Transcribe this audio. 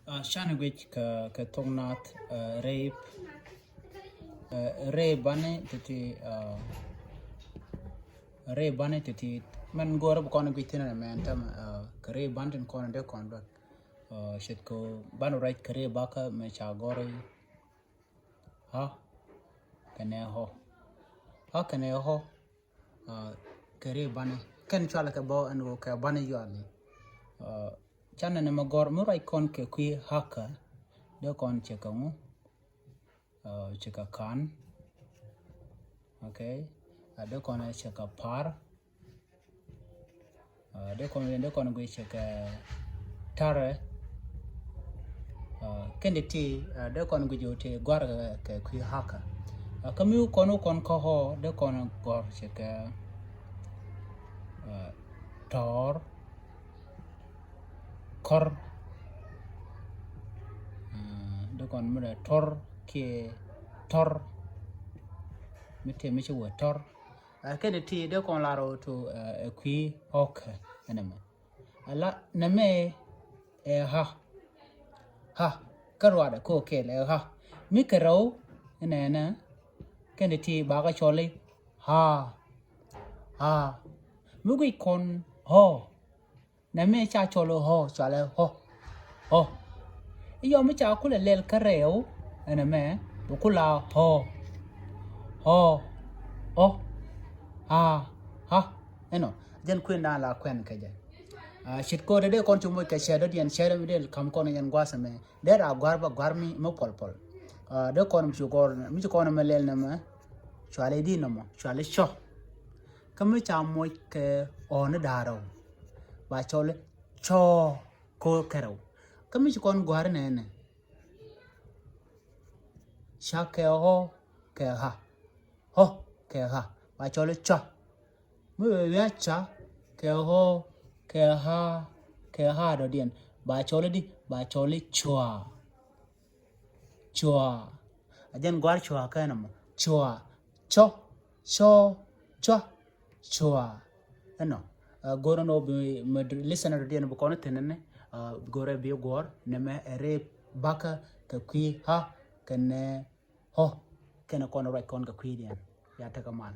Shana which ka tongnat rape ray bunny titi man go up con with a man tam kare bantin con de conduct shit go ban right kare baka me chagore ha kane ho kare bunny kan chala ka bo and go ka bunny yali chana ne magor mu right con ke qui haka de con chekamu cheka kan okay de con cheka par de con go cheka tare kenditi de con go jote gwar ke qui haka kamu con ko ho de con gor cheka tor kor de con mu tor ke tor mite mi chu tor kenditi de con laro to qui hok enema ala name ha karwada ko kele ha mi karo nena kenditi baga chole ha mugi kon ho name cha cholo ho chale ho iyo mi cha kule lel kareo enema bukula ho ha eno jen kwenda la kwen kaje shit ko de kon chumo ke share dien share mi del kam kon yan gwasa me de ra gwarmi mo pol de kon mi chu kon me lel na ma chwale di no mo chwale cho kam cha mo ke on daro ba chole cho ko kero kam chu kon gwar ne sha ke ho ke ha ba chole cho mu ya cha ke ho ke ha do dien ba chole chua ajen gwar chua ka na mo chua chua eno goro no bi listener dien bu kono tenene gore bi gor ne me re baka ka qui ha kene ho kene kono right kon ka qui dien ya ta kaman